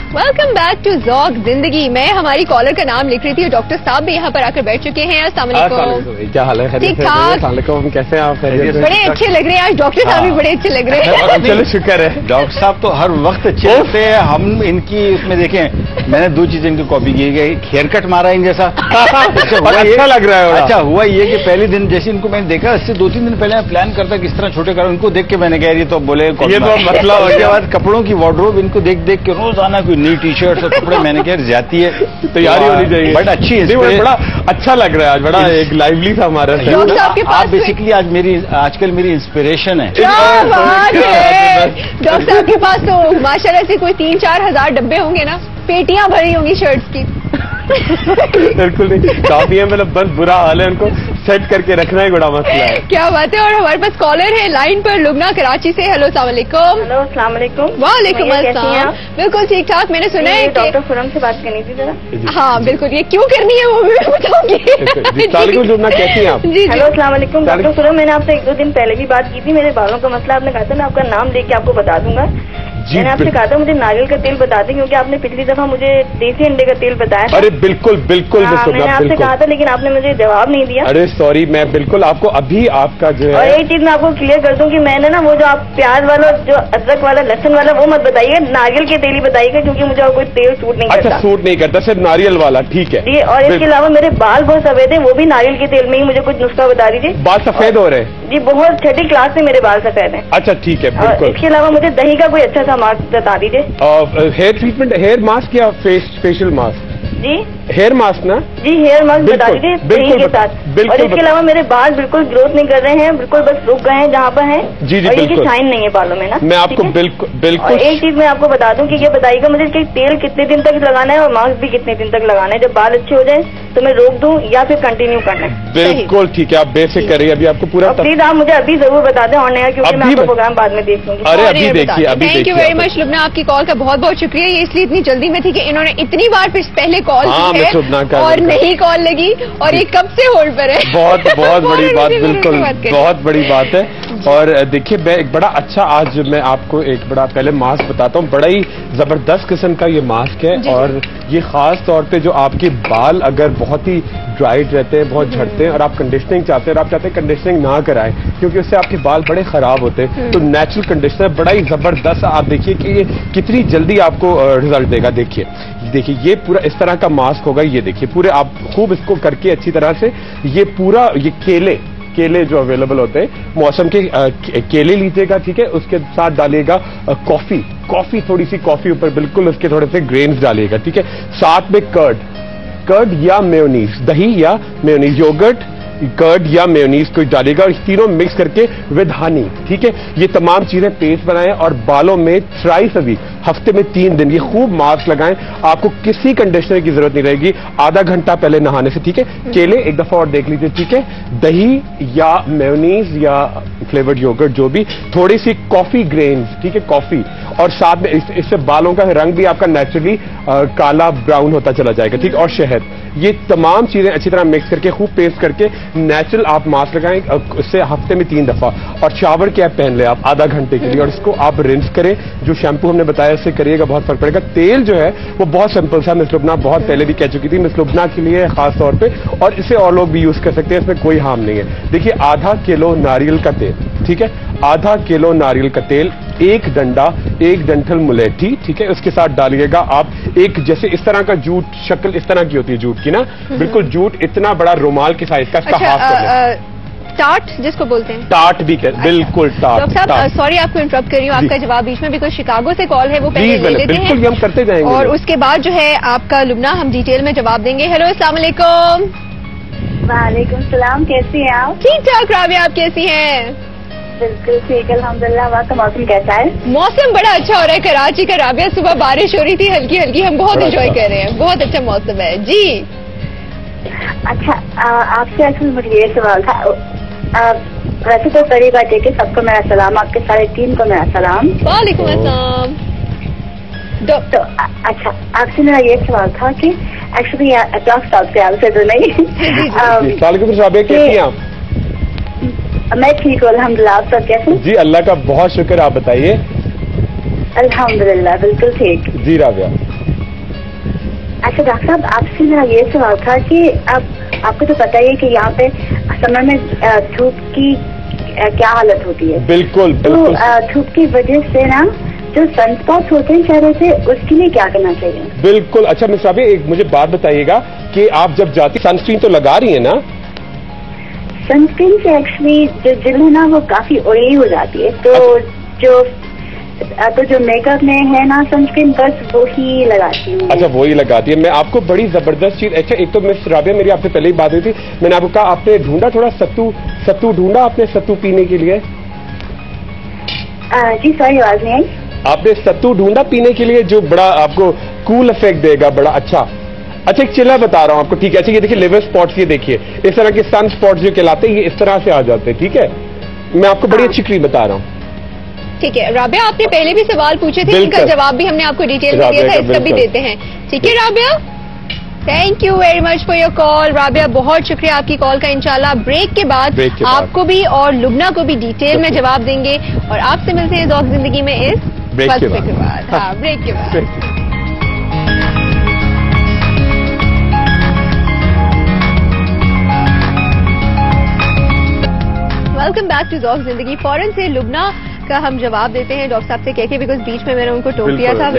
Welcome back to ज़ौक़ जिंदगी। मैं हमारी कॉलर का नाम लिख रही थी और डॉक्टर साहब भी यहाँ पर आकर बैठ चुके हैं। अस्सलाम वालेकुम। क्या हाल है? ठीक ठाक। कैसे हैं आप? बड़े अच्छे लग रहे हैं आज, डॉक्टर साहब भी बड़े अच्छे लग रहे हैं। चलो शुक्र है। डॉक्टर साहब तो हर वक्त अच्छे होते हैं। हम इनकी उसमें देखें, मैंने दो चीजें इनकी कॉपी की गई, हेयर कट मारा इन जैसा अच्छा लग रहा है। अच्छा हुआ ये कि पहले दिन जैसे इनको मैंने देखा, इससे 2-3 दिन पहले मैं प्लान करता किस तरह छोटे करूं, इनको देख के मैंने कहा ये तो बोले ये तो मसला हो उसके गया। बाद कपड़ों की वार्डरोब इनको देख देख के रोजाना कोई नई टी शर्ट और कपड़े, मैंने कहा ज्यादा है, तैयारी होनी चाहिए। बट अच्छी है, बड़ा अच्छा लग रहा है आज, बड़ा एक लाइवली था हमारा। आप बेसिकली आज आजकल मेरी इंस्पिरेशन है। क्या बात है। डॉक्टर साहब के पास तो माशाल्लाह से कोई 3-4 हजार डब्बे होंगे ना, पेटियां भरी होंगी शर्ट्स की। बिल्कुल नहीं, काफी है, मतलब बस बुरा हाल है, उनको सेट करके रखना ही बड़ा मसला है। क्या बात है। और हमारे पास कॉलर है लाइन पर, लुबना कराची से। हेलो अस्सलाम वालेकुम। हेलो अस्सलाम वालेकुम। वालेकुम अस्सलाम। बिल्कुल ठीक ठाक। मैंने सुना है डॉक्टर खुरम से बात करनी थी जरा। हाँ बिल्कुल, ये क्यों करनी है वो भी मैं बताऊंगी। लुबना कैसी हैं आप? जी हेलो अस्सलाम वालेकुम डॉक्टर खुरम। मैंने आपसे 1-2 दिन पहले भी बात की थी, मेरे बालों का मसला। आपने कहा था मैं आपका नाम लेके आपको बता दूंगा। मैंने आपसे कहा था मुझे नारियल का तेल बता दें, क्योंकि आपने पिछली दफा मुझे देसी अंडे का तेल बताया था। अरे बिल्कुल बिल्कुल। मैंने आपसे कहा था, लेकिन आपने मुझे जवाब नहीं दिया। अरे सॉरी, मैं बिल्कुल आपको अभी आपका जो और है, एक चीज मैं आपको क्लियर कर दूं कि मैंने ना वो जो आप प्याज वाला, जो अदरक वाला, लहसुन वाला, वो मत बताइएगा, नारियल के तेल ही बताइएगा, क्योंकि मुझे और कोई तेल सूट नहीं करता। अच्छा सूट नहीं करता, सिर्फ नारियल वाला, ठीक है जी। और इसके अलावा मेरे बाल बहुत सफेद है, वो भी नारियल के तेल में ही, मुझे कुछ नुस्खा बता दीजिए। बाल सफेद हो रहे हैं? जी बहुत, 6ठी क्लास से मेरे बाल सफेद हैं। अच्छा ठीक है और बिल्कुल। इसके अलावा मुझे दही का कोई अच्छा सा मास्क बता दीजिए। हेयर ट्रीटमेंट, हेयर मास्क या फेशियल मास्क? जी हेयर मास्क ना? जी हेयर मास्क बता बिल्कुल, दीजिए दही बिल्कुल के बता- साथ। बिल्कुल और इसके बता- अलावा मेरे बाल बिल्कुल ग्रोथ नहीं कर रहे हैं, बिल्कुल बस रुक गए हैं जहाँ पर हैं। जी, और ये बिल्कुल। शाइन नहीं है बालों में ना। मैं आपको ठीक है? बिल्कुल और बिल्कुल एक चीज मैं आपको बता दूं कि ये बताइएगा मुझे कि तेल कितने दिन तक लगाना है और मास्क भी कितने दिन तक लगाना है। जब बाल अच्छे हो जाए तो मैं रोक दूं या फिर कंटिन्यू करना है। बिल्कुल ठीक है, आप बेफिक्र रहिए, अभी आपको पूरा प्लीज आप मुझे अभी जरूर बता दें ऑन एयर, क्योंकि मैं अभी आपका प्रोग्राम बाद में देख लूंगी। अरे अभी देखिए, अभी thank you very much Lubna, आपकी कॉल का बहुत बहुत शुक्रिया। ये इसलिए इतनी जल्दी में थी कि इन्होंने इतनी बार पहले कॉल हाँ, की मिस लुबना है का और नहीं कॉल लगी, और ये कब से होल्ड पर है। बहुत बड़ी बात, बिल्कुल करें। बहुत बड़ी बात है। और देखिए मैं एक बड़ा अच्छा, आज मैं आपको एक बड़ा पहले मास्क बताता हूँ, बड़ा ही जबरदस्त किस्म का ये मास्क है। और ये खास तौर पे जो आपके बाल अगर बहुत ही ड्राइड रहते हैं, बहुत झड़ते हैं, और आप कंडीशनिंग चाहते हैं, और आप चाहते हैं कंडीशनिंग ना कराएं क्योंकि उससे आपके बाल बड़े खराब होते हैं, तो नेचुरल कंडीशनर बड़ा ही जबरदस्त, आप देखिए कि ये कितनी जल्दी आपको रिजल्ट देगा। देखिए ये पूरा इस तरह का मास्क होगा, ये देखिए पूरे आप खूब इसको करके अच्छी तरह से, ये पूरा ये केले जो अवेलेबल होते हैं, मौसम के केले लीजिएगा, ठीक है, उसके साथ डालिएगा कॉफी, थोड़ी सी कॉफी ऊपर, बिल्कुल उसके थोड़े से ग्रेन्स डालिएगा, ठीक है, साथ में कर्ड या मेयोनीज, दही या मेयोनीज, योगर्ट, कर्ड या मेयोनीज को डालेगा, और तीनों मिक्स करके विद हनी, ठीक है, ये तमाम चीजें पेस्ट बनाएं और बालों में थ्राइस अ वीक, हफ्ते में 3 दिन ये खूब मास्क लगाएं। आपको किसी कंडीशनर की जरूरत नहीं रहेगी, आधा घंटा पहले नहाने से, ठीक है। केले एक दफा और देख लीजिए, ठीक है, दही या मेयोनीज या फ्लेवर्ड योगर्ट, जो भी, थोड़ी सी कॉफी ग्रेन्स, ठीक है, कॉफी, और साथ में इससे बालों का रंग भी आपका नेचुरली काला ब्राउन होता चला जाएगा, ठीक, और शहद, ये तमाम चीजें अच्छी तरह मिक्स करके खूब पेस्ट करके नेचुरल आप मास्क लगाएं, उससे हफ्ते में 3 दफा, और शावर कैप पहन ले आप आधा घंटे के लिए, और इसको आप रिंस करें, जो शैम्पू हमने बताया इससे करिएगा, बहुत फर्क पड़ेगा। तेल जो है वो बहुत सिंपल सा, मिस लुबना बहुत पहले भी कह चुकी थी, मिस लुबना के लिए खास तौर पे, और इसे और लोग भी यूज कर सकते हैं, इसमें कोई हार्म नहीं है। देखिए आधा किलो नारियल का तेल, ठीक है, आधा किलो नारियल का तेल, 1 डंडा, 1 डंठल मुलेठी, ठीक है, उसके साथ डालिएगा आप एक, जैसे इस तरह का जूट, शक्ल इस तरह की होती है जूट की ना, बिल्कुल जूट इतना बड़ा रुमाल के साइज का, इसका हाफ कर लें। टाट जिसको बोलते हैं, टाट भी कर, बिल्कुल टाट। डॉक्टर साहब सॉरी आपको इंटरप्ट कर रही हूँ, आपका जवाब बीच में भी कोई शिकागो से कॉल है वो पहले ले लेते हैं, बिल्कुल हम करते जाएंगे, और उसके बाद जो है आपका लुबना हम डिटेल में जवाब देंगे। हेलो अस्सलाम वालेकुम। वालेकुम सलाम, कैसी हैं आप? ठीक ठाक राबिया, आप कैसी हैं? बिल्कुल ठीक अल्हम्दुलिल्लाह। वहाँ का मौसम कैसा है? मौसम बड़ा अच्छा हो रहा है कराची का राबिया, सुबह बारिश हो रही थी हल्की हल्की, हम बहुत एंजॉय कर रहे हैं, बहुत अच्छा मौसम है जी। अच्छा आपसे एक्चुअली मुझे ये सवाल था, वैसे तो बड़ी बात है कि सबको मेरा सलाम, आपके सारे टीम को मेरा सलाम। वालेकुम अस्सलाम। तो अच्छा आपसे मेरा ये सवाल था कि एक्चुअली डॉक्टर साहब से आपसे तो नहीं, कैसी हैं आप? मैं ठीक हूँ अल्हम्दुलिल्लाह, आप सब कैसे? जी अल्लाह का बहुत शुक्र, आप बताइए। अल्हम्दुलिल्लाह बिल्कुल ठीक। जी राबिया। اچھا ڈاکٹر صاحب آپ سے میرا یہ سوال تھا کہ آپ کو تو پتا ہی ہے کہ یہاں پہ سمر میں دھوپ کی کیا حالت ہوتی ہے. بالکل تو دھوپ کی وجہ سے نا جو سن اسپاٹ ہوتے ہیں چہرے سے اس کے لیے کیا کرنا چاہیے؟ بالکل. اچھا مس رابعہ ایک مجھے بات بتائیے گا کہ آپ جب جاتی سنسکرین تو لگا رہی ہیں نا؟ سنسکرین سے ایکچولی جو جلد ہے نا وہ کافی آئلی ہو جاتی ہے تو جو میک اپ میں ہے نا سنسکرین بس وہی لگاتی ہوں. اچھا وہی لگاتی ہے. میں آپ کو بڑی زبردست چیز. اچھا ایک تو مس رابعہ میری آپ سے پہلے ہی بات ہوئی تھی, میں نے آپ کو کہا آپ نے ڈھونڈا تھوڑا ستو ڈھونڈا آپ نے ستو پینے کے لیے؟ جی سوری آواز نہیں آئی. آپ نے ستو ڈھونڈا پینے کے لیے جو بڑا آپ کو کول افیکٹ دے گا بڑا اچھا. اچھا ایک چلا بتا رہا ہوں آپ کو, ٹھیک ہے. اچھا یہ دیکھیے لیور اسپاٹس, یہ دیکھیے اس طرح کے سن اسپاٹس جو کہلاتے ہیں یہ اس طرح سے آ جاتے ہیں, ٹھیک ہے. میں آپ کو بڑی اچھی کریم بتا رہا ہوں. ٹھیک ہے رابعہ, آپ نے پہلے بھی سوال پوچھے تھے, ان کا جواب بھی ہم نے آپ کو ڈیٹیل میں دیا تھا, اس کا بھی دیتے ہیں. ٹھیک ہے Rabia, thank you very much for your call. Rabia بہت شکریہ آپ کی کال کا. انشاءاللہ بریک کے بعد آپ کو بھی اور لبنہ کو بھی ڈیٹیل میں جواب دیں گے, اور آپ سے ملتے ہیں ذوق زندگی میں اس بریک کے بعد. ہاں بریک کے بعد. ویلکم بیک ٹو ذوق زندگی. فوراً سے لبنہ کا ہم جواب دیتے ہیں ڈاکٹر صاحب سے کہہ کے, بیکاز بیچ میں نے ان کو ٹوک دیا تھا,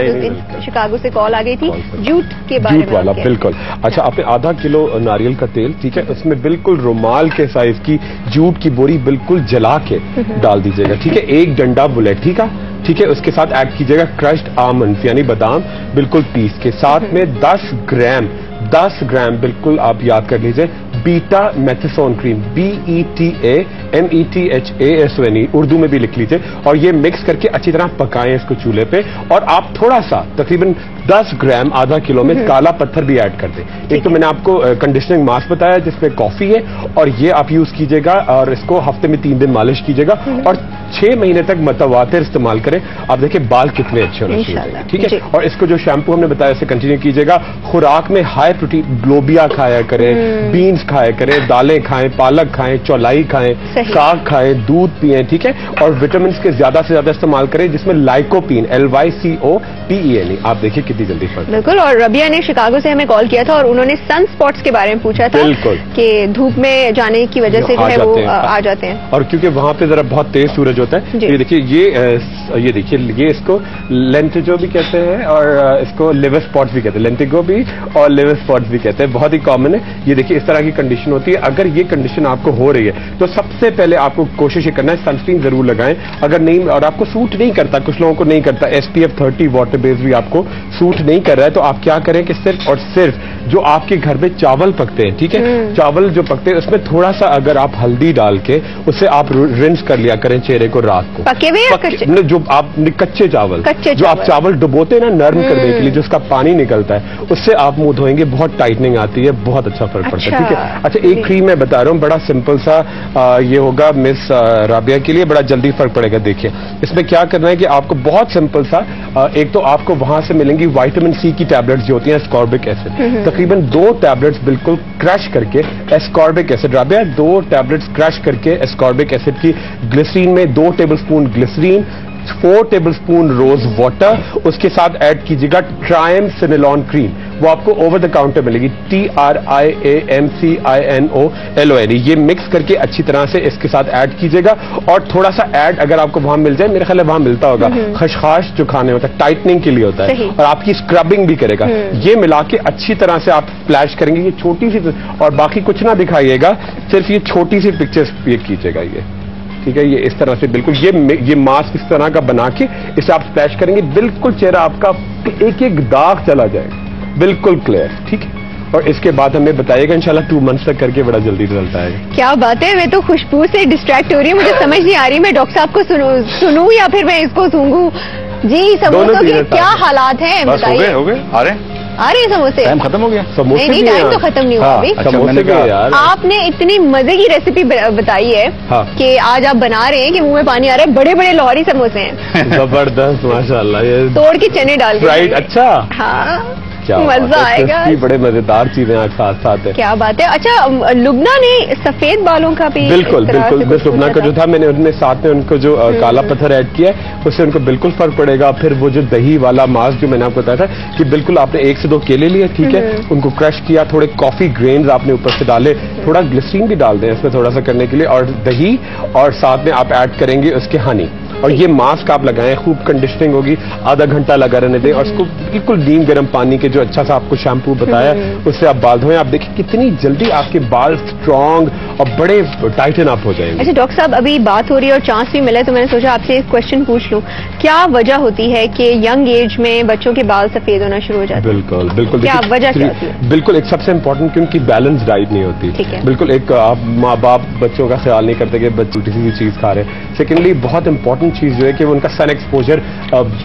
شکاگو سے کال آ گئی تھی جوٹ کے بارے میں. جوٹ والا بالکل. اچھا آپ نے آدھا کلو ناریل کا تیل, ٹھیک ہے, اس میں بالکل رومال کے سائز کی جوٹ کی بوری بالکل جلا کے ڈال دیجیے گا, ٹھیک ہے. 1 ڈنڈا بلیٹھی کا, ٹھیک ہے, اس کے ساتھ ایڈ کیجیے گا کرشڈ آمنڈ یعنی بادام بالکل پیس کے, ساتھ میں 10 گرام بالکل آپ یاد کر لیجیے بیٹا میتھسون کریم, BETAMETHASONE اردو میں بھی لکھ لیجیے, اور یہ مکس کر کے اچھی طرح پکائیں اس کو چولہے پہ, اور آپ تھوڑا سا تقریباً 10 گرام آدھا کلو میں کالا پتھر بھی ایڈ کر دیں. ایک تو میں نے آپ کو کنڈیشننگ ماسک بتایا جس میں کافی ہے, اور یہ آپ یوز کیجیے گا, اور اس کو ہفتے میں 3 دن مالش کیجیے گا, اور 6 مہینے تک متواتر استعمال کریں. آپ دیکھیں بال کتنے اچھے ہونے چاہیے, ٹھیک ہے. اور اس کو جو شیمپو ہم نے بتایا اسے کنٹینیو کیجیے گا. خوراک میں ہائی پروٹین لوبیا کھایا کریں, بینز کھایا کریں, دالیں کھائیں, پالک کھائیں, چولائی کھائیں, ساگ کھائیں, دودھ پئیں, ٹھیک ہے. اور وٹامنس کے زیادہ سے زیادہ استعمال کریں جس میں لائکوپین LYCOPENE. آپ دیکھیے کتنی جلدی فرق. بالکل. اور ربیہ نے شکاگو سے ہمیں کال کیا تھا اور انہوں نے سن اسپاٹس کے بارے میں پوچھا تھا کہ دھوپ میں جانے کی وجہ سے جو ہے وہ آ جاتے ہیں, اور کیونکہ وہاں پہ ذرا بہت تیز سورج ہوتا ہے. یہ دیکھیے یہ دیکھیے یہ اس کو لینٹیجو بھی کہتے ہیں, اور اس کو لیور اسپاٹس بھی کہتے ہیں, لینٹیگو بھی اور لیور اسپاٹس بھی کہتے ہیں, بہت ہی کامن ہے. یہ دیکھیے اس طرح کی کنڈیشن ہوتی ہے. اگر یہ کنڈیشن آپ کو ہو رہی ہے تو سب سے پہلے آپ کو کوشش یہ کرنا ہے سنسکرین ضرور لگائیں. اگر نہیں اور آپ کو سوٹ نہیں کرتا, کچھ لوگوں کو نہیں کرتا, SPF 30 واٹر بیس بھی آپ کو سوٹ نہیں کر رہا ہے, تو آپ کیا کریں کہ صرف اور صرف جو آپ کے گھر میں چاول پکتے ہیں, ٹھیک ہے, چاول جو پکتے ہیں اس میں تھوڑا سا اگر آپ ہلدی ڈال کے اسے آپ رنس کر لیا کریں چہرے کو رات کو. جو آپ کچے چاول جو آپ چاول ڈبوتے ہیں نا نرم کرنے کے لیے, جو اس کا پانی نکلتا ہے اس سے آپ منہ دھوئیں گے, بہت ٹائٹننگ آتی ہے, بہت اچھا فرق پڑتا ہے, ٹھیک ہے. اچھا ایک کریم میں بتا رہا ہوں بڑا سمپل سا, یہ ہوگا مس رابعہ کے لیے, بڑا جلدی فرق پڑے گا. دیکھیے اس میں کیا کرنا ہے کہ آپ کو بہت سمپل سا, ایک تو آپ کو وہاں سے ملیں گی وائٹامن سی کی ٹیبلٹس جو ہوتی ہیں اسکاربک ایسڈ, تقریباً 2 ٹیبلٹس بالکل کرش کر کے ascorbic acid, Rabia 2 tablets crush کر کے اسکاربک ایسڈ کی گلیسرین میں 2 tablespoon glycerine, 4 tablespoon rose water, اس کے ساتھ ایڈ کیجیے گا ٹرائم سینیلون کریم, وہ آپ کو اوور دا کاؤنٹر ملے گی, TRIAMCINOLON. یہ مکس کر کے اچھی طرح سے اس کے ساتھ ایڈ کیجیے گا, اور تھوڑا سا ایڈ اگر آپ کو وہاں مل جائے, میرے خیال ہے وہاں ملتا ہوگا, خشخاش جو کھانے ہوتا ہے ٹائٹننگ کے لیے ہوتا ہے, اور آپ کی اسکربنگ بھی کرے گا. یہ ملا کے اچھی طرح سے آپ سپلیش کریں گے. یہ چھوٹی سی, اور باقی کچھ نہ دکھائیے گا, صرف یہ چھوٹی سی پکچر یہ کیجیے گا, یہ ٹھیک ہے. یہ اس طرح سے بالکل یہ ماسک اس طرح کا بنا کے اسے آپ سپلیش کریں گے, بالکل چہرہ آپ کا ایک ایک داغ چلا جائے گا, بالکل کلیئر, ٹھیک ہے. اور اس کے بعد ہمیں بتائیے گا انشاءاللہ 2 منتھس تک کر کے بڑا جلدی رزلٹ آئے گا. کیا بات ہے, میں تو خوشبو سے ڈسٹریکٹ ہو رہی ہوں, مجھے سمجھ نہیں آ رہی میں ڈاکٹر صاحب کو سنوں یا پھر میں اس کو سونگوں. جی سموسوں کے کیا حالات ہیں بتائیے. ہو گئے آ رہے ہیں سموسے, ٹائم ختم ہو گیا. نہیں ٹائم تو ختم نہیں ہوا ابھی. آپ نے اتنی مزے کی ریسیپی بتائی ہے کہ آج آپ بنا رہے ہیں کہ منہ میں پانی آ رہا ہے. بڑے بڑے لاہوری سموسے ہیں, زبردست ماشاء اللہ, توڑ کے چنے ڈال کے. اچھا ہاں क्या मजा आएगा, बड़े मजेदार चीजें आज साथ साथ है। क्या बात है। अच्छा, लुबना ने सफेद बालों का भी बिल्कुल बिल्कुल, बस लुबना का जो था, मैंने उनमें साथ में उनको जो काला पत्थर ऐड किया उससे उनको बिल्कुल फर्क पड़ेगा। फिर वो जो दही वाला मास्क जो मैंने आपको बताया था कि बिल्कुल आपने 1 से 2 केले लिए, ठीक है, उनको क्रश किया, थोड़े कॉफी ग्रेन्स आपने ऊपर से डाले, थोड़ा ग्लिसरीन भी डाल दें इसमें थोड़ा सा करने के लिए, और दही, और साथ में आप ऐड करेंगे उसके हनी, और ये मास्क आप लगाएं, खूब कंडीशनिंग होगी, आधा घंटा लगा रहने दें, और उसको बिल्कुल नीम गर्म पानी के जो अच्छा सा आपको शैम्पू बताया उससे आप बाल धोएं। आप देखिए कितनी जल्दी आपके बाल स्ट्रांग और बड़े टाइटन अप हो जाएंगे। अच्छा डॉक्टर साहब, अभी बात हो रही है और चांस भी मिला है तो मैंने सोचा आपसे एक क्वेश्चन पूछ लूं, क्या वजह होती है कि यंग एज में बच्चों के बाल सफेद होना शुरू हो जाते हैं? बिल्कुल बिल्कुल, क्या वजह क्या होती है? बिल्कुल, एक सबसे इंपॉर्टेंट क्योंकि बैलेंस डाइट नहीं होती। ठीक है। बिल्कुल, एक आप माँ बाप बच्चों का ख्याल नहीं करते कि बच्चे किसी भी चीज खा रहे हैं। सेकेंडली, बहुत इंपॉर्टेंट चीज जो है कि उनका सन एक्सपोजर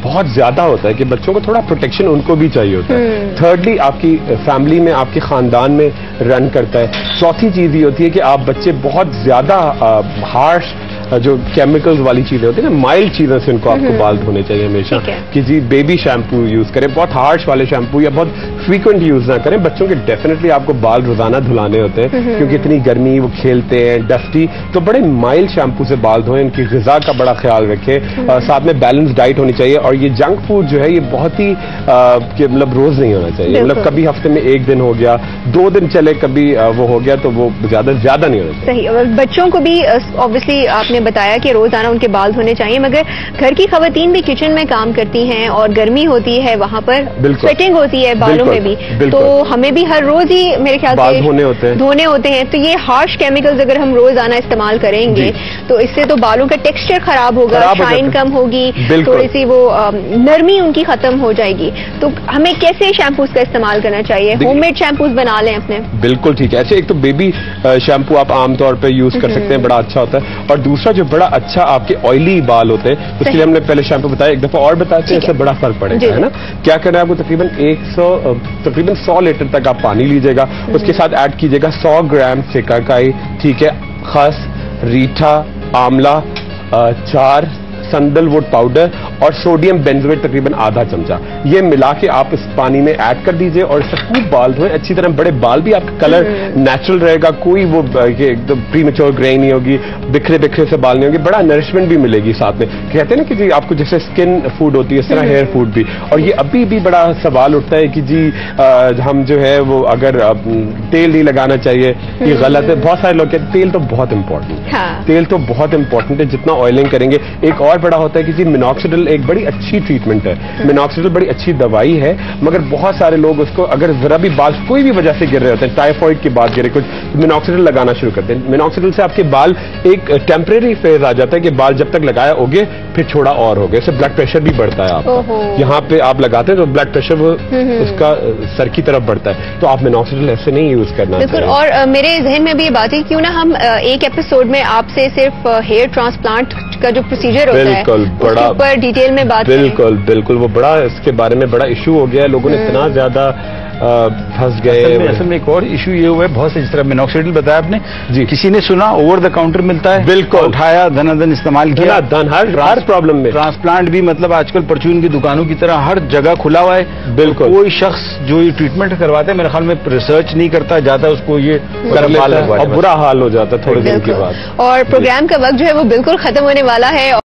बहुत ज्यादा होता है कि बच्चों को थोड़ा प्रोटेक्शन उनको भी चाहिए होता है। थर्डली, आपकी फैमिली में, आपके खानदान में रन करता है। चौथी चीज ये होती है कि आप बच्चे बहुत ज्यादा हार्श जो केमिकल्स वाली चीजें होती है ना, माइल्ड चीजों से उनको आपको बाल धोने चाहिए हमेशा, कि जी बेबी शैम्पू यूज करें, बहुत हार्श वाले शैम्पू या बहुत फ्रीक्वेंट यूज ना करें। बच्चों के डेफिनेटली आपको बाल रोजाना धुलाने होते हैं क्योंकि इतनी गर्मी, वो खेलते हैं, डस्टी, तो बड़े माइल्ड शैम्पू से बाल धोएं, इनकी ग़िज़ा का बड़ा ख्याल रखें, साथ में बैलेंस डाइट होनी चाहिए। और ये जंक फूड जो है ये बहुत ही मतलब रोज नहीं होना चाहिए, मतलब कभी हफ्ते में 1 दिन हो गया, 2 दिन चले, कभी वो हो गया तो वो ज्यादा नहीं होना चाहिए। सही। बच्चों को भी ऑब्वियसली आपने बताया कि रोजाना उनके बाल धोने चाहिए, मगर घर की खवातीन भी किचन में काम करती हैं और गर्मी होती है, वहां पर स्वेटिंग होती है बालों में भी, तो हमें भी हर रोज ही मेरे ख्याल से धोने होते हैं। तो ये हार्श केमिकल्स अगर हम रोजाना इस्तेमाल करेंगे तो इससे तो बालों का टेक्सचर खराब होगा, शाइन कम होगी, थोड़ी सी वो नरमी उनकी खत्म हो जाएगी। तो हमें कैसे शैम्पूज का इस्तेमाल करना चाहिए? होममेड शैम्पूज बना लें अपने। बिल्कुल ठीक है। अच्छा, एक तो बेबी शैम्पू आप आमतौर पर यूज कर सकते हैं, बड़ा अच्छा होता है। और दूसरा जो बड़ा अच्छा आपके ऑयली बाल होते हैं उसके लिए हमने पहले शैम्पू बताया, एक दफा और बताते हैं, इससे बड़ा फर्क पड़ेगा, है ना। क्या करना है आपको, तकरीबन 100 लीटर तक आप पानी लीजिएगा, उसके साथ ऐड कीजिएगा 100 ग्राम सिकाकाई, ठीक है, खस, रीठा, आंवला, 4 सैंडलवुड पाउडर और सोडियम बेंजोएट तकरीबन आधा चमचा, ये मिला के आप इस पानी में ऐड कर दीजिए और इससे खूब बाल धोएं अच्छी तरह। बड़े बाल भी आपका कलर नेचुरल रहेगा, कोई वो एकदम प्रीमेच्योर ग्रे नहीं होगी, बिखरे बिखरे से बाल नहीं होंगे, बड़ा नरिशमेंट भी मिलेगी साथ में। कहते हैं ना कि जी आपको जैसे स्किन फूड होती है इस तरह हेयर फूड भी। और ये अभी भी बड़ा सवाल उठता है कि जी हम जो है वो अगर तेल नहीं लगाना चाहिए, ये गलत है। बहुत सारे लोग कहते हैं तेल तो बहुत इंपॉर्टेंट है, तेल तो बहुत इंपॉर्टेंट है, जितना ऑयलिंग करेंगे। एक और बड़ा होता है कि जी मिनॉक्सिडिल एक बड़ी अच्छी ट्रीटमेंट है, मिनॉक्सिडिल बड़ी अच्छी दवाई है, मगर बहुत सारे लोग उसको अगर जरा भी बाल कोई भी वजह से गिर रहे होते हैं, टाइफाइड के बाद गिरे कुछ, मिनॉक्सिडिल लगाना शुरू करते हैं। मिनॉक्सिडिल से आपके बाल एक टेम्परेरी फेज आ जाता है कि बाल जब तक लगाया होगे फिर छोड़ा और हो गया, इससे ब्लड प्रेशर भी बढ़ता है आपका। यहाँ पे आप लगाते हैं तो ब्लड प्रेशर उसका सर की तरफ बढ़ता है, तो आप मिनॉक्सिडिल ऐसे नहीं यूज करना चाहिए। और मेरे जहन में भी ये बात है, क्यों ना हम एक एपिसोड में आपसे सिर्फ हेयर ट्रांसप्लांट का जो प्रोसीजर होता है उसके ऊपर डिटेल में बात करें। बिल्कुल वो बड़ा इसके बारे में बड़ा इशू हो गया है, लोगों ने इतना ज्यादा फंस गए। असल में एक और इशू ये हुआ है, बहुत से, जिस तरह मिनॉक्सिडिल बताया आपने जी, किसी ने सुना ओवर द काउंटर मिलता है, बिल्कुल उठाया, धनाधन इस्तेमाल किया, हर प्रॉब्लम में। ट्रांसप्लांट भी मतलब आजकल परचून की दुकानों की तरह हर जगह खुला हुआ है। बिल्कुल, कोई शख्स जो ये ट्रीटमेंट करवाता है मेरे ख्याल में रिसर्च नहीं करता, जाता उसको ये कर लेता है और बुरा हाल हो जाता है थोड़े दिन के बाद। और प्रोग्राम का वक्त जो है वो बिल्कुल खत्म होने वाला है।